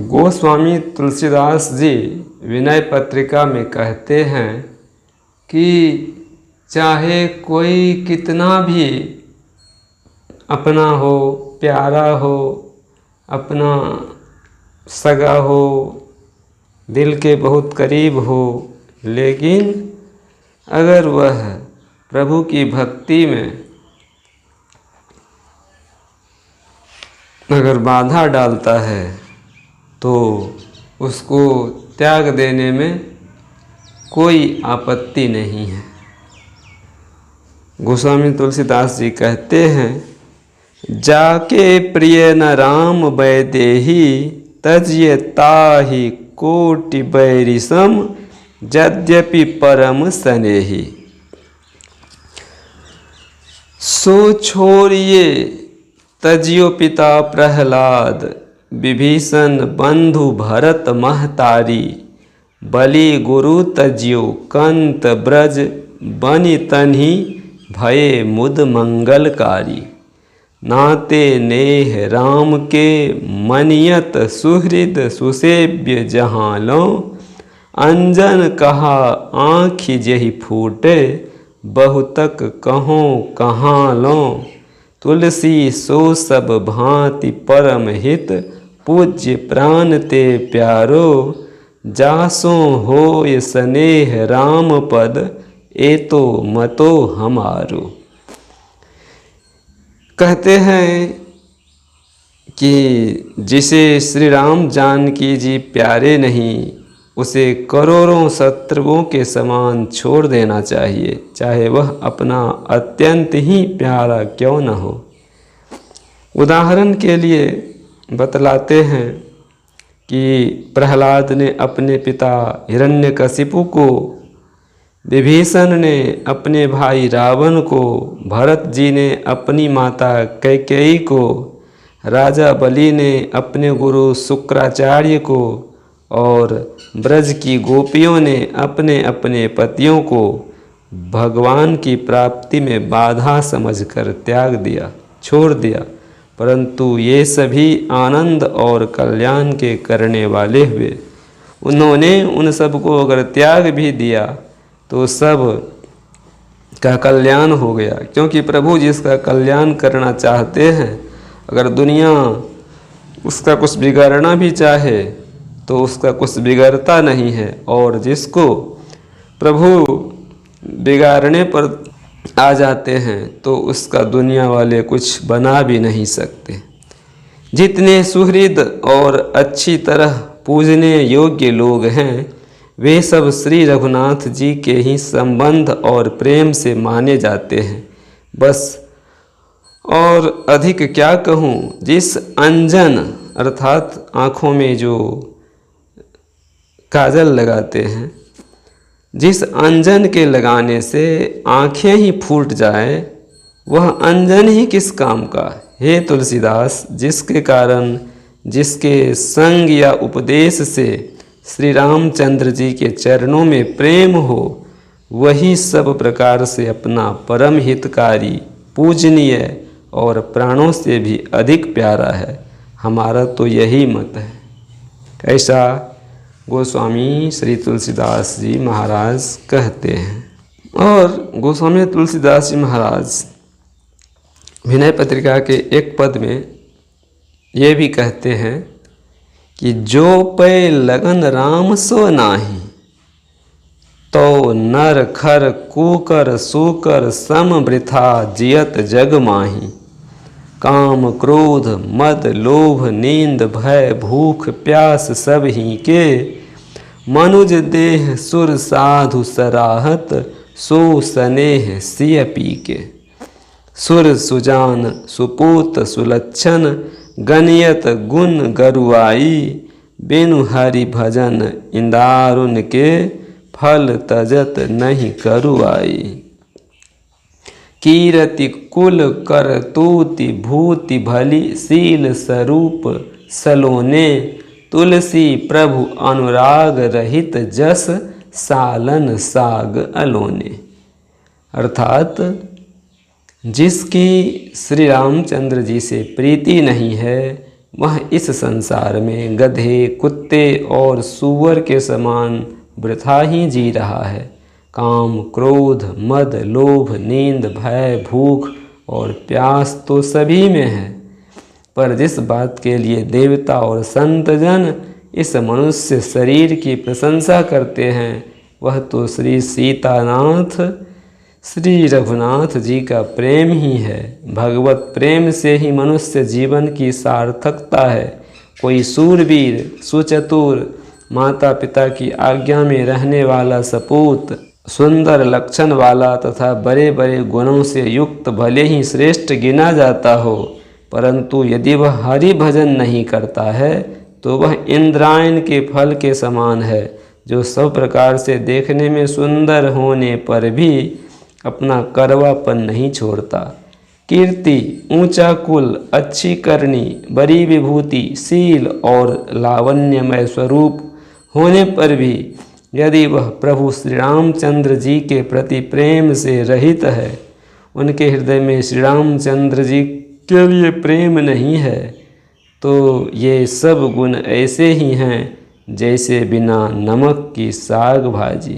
गोस्वामी तुलसीदास जी विनय पत्रिका में कहते हैं कि चाहे कोई कितना भी अपना हो, प्यारा हो, अपना सगा हो, दिल के बहुत करीब हो, लेकिन अगर वह प्रभु की भक्ति में अगर बाधा डालता है तो उसको त्याग देने में कोई आपत्ति नहीं है। गोस्वामी तुलसीदास जी कहते हैं, जाके प्रिय न राम वैदेही तज्य ताहि कोटि बैरिसम यद्यपि परम स्नेही। सो छोड़िए तजियो पिता प्रहलाद विभीषण बंधु भरत महतारी। बलि गुरु तजियो कंत ब्रज बनि तन्हि भये मुद मंगलकारी। नाते नेह राम के मनियत सुहृद सुसेव्य जहाँ लो। अंजन कहा आँखि जेहि फूटे बहुतक कहो कहाँ लो। तुलसी सो सब भांति परम हित पूज्य प्राण ते प्यारो। जासो होय स्नेह राम पद एतो मतो हमारो। कहते हैं कि जिसे श्री राम जानकी जी प्यारे नहीं, उसे करोड़ों शत्रुओं के समान छोड़ देना चाहिए, चाहे वह अपना अत्यंत ही प्यारा क्यों न हो। उदाहरण के लिए बतलाते हैं कि प्रहलाद ने अपने पिता हिरण्यकशिपु को, विभीषण ने अपने भाई रावण को, भरत जी ने अपनी माता कैकेयी को, राजा बलि ने अपने गुरु शुक्राचार्य को और ब्रज की गोपियों ने अपने अपने पतियों को भगवान की प्राप्ति में बाधा समझकर त्याग दिया, छोड़ दिया। परंतु ये सभी आनंद और कल्याण के करने वाले हुए। उन्होंने उन सब को अगर त्याग भी दिया तो सब का कल्याण हो गया, क्योंकि प्रभु जिसका कल्याण करना चाहते हैं, अगर दुनिया उसका कुछ बिगाड़ना भी चाहे तो उसका कुछ बिगड़ता नहीं है, और जिसको प्रभु बिगाड़ने पर आ जाते हैं तो उसका दुनिया वाले कुछ बना भी नहीं सकते। जितने सुहृद और अच्छी तरह पूजने योग्य लोग हैं, वे सब श्री रघुनाथ जी के ही संबंध और प्रेम से माने जाते हैं, बस। और अधिक क्या कहूँ, जिस अंजन अर्थात आँखों में जो काजल लगाते हैं, जिस अंजन के लगाने से आँखें ही फूट जाए, वह अंजन ही किस काम का। हे तुलसीदास, जिसके कारण, जिसके संग या उपदेश से श्री रामचंद्र जी के चरणों में प्रेम हो, वही सब प्रकार से अपना परम हितकारी, पूजनीय और प्राणों से भी अधिक प्यारा है। हमारा तो यही मत है। ऐसा गोस्वामी श्री तुलसीदास जी महाराज कहते हैं। और गोस्वामी तुलसीदास जी महाराज विनय पत्रिका के एक पद में ये भी कहते हैं कि जो पै लगन राम सो नाही, तो नर खर कूकर सूकर सम वृथा जियत जग माही। काम क्रोध मद लोभ नींद भय भूख प्यास सब ही के। मनुज देह सुर साधु सराहत सो स्नेह सिय पी के। सुर सुजान सुपूत सुलक्षण गनियत गुण गरुआई। बिनु हरि भजन इंदारुन के फल तजत नहीं करुआई। कीरति कुल करतूति भूति भली शील स्वरूप सलोने। तुलसी प्रभु अनुराग रहित जस सालन साग अलोने। अर्थात जिसकी श्री रामचंद्र जी से प्रीति नहीं है, वह इस संसार में गधे, कुत्ते और सूअर के समान वृथा ही जी रहा है। काम, क्रोध, मद, लोभ, नींद, भय, भूख और प्यास तो सभी में है, पर जिस बात के लिए देवता और संत जन इस मनुष्य शरीर की प्रशंसा करते हैं वह तो श्री सीतानाथ, श्री रघुनाथ जी का प्रेम ही है। भगवत प्रेम से ही मनुष्य जीवन की सार्थकता है। कोई सूरवीर, सुचतुर, माता पिता की आज्ञा में रहने वाला सपूत, सुंदर लक्षण वाला तथा बड़े बड़े गुणों से युक्त भले ही श्रेष्ठ गिना जाता हो, परंतु यदि वह हरि भजन नहीं करता है तो वह इंद्रायण के फल के समान है, जो सब प्रकार से देखने में सुंदर होने पर भी अपना कड़वापन नहीं छोड़ता। कीर्ति, ऊंचा कुल, अच्छी करनी, बड़ी विभूति, शील और लावण्यमय स्वरूप होने पर भी यदि वह प्रभु श्री रामचंद्र जी के प्रति प्रेम से रहित है, उनके हृदय में श्री रामचंद्र जी के लिए प्रेम नहीं है, तो ये सब गुण ऐसे ही हैं जैसे बिना नमक की साग भाजी।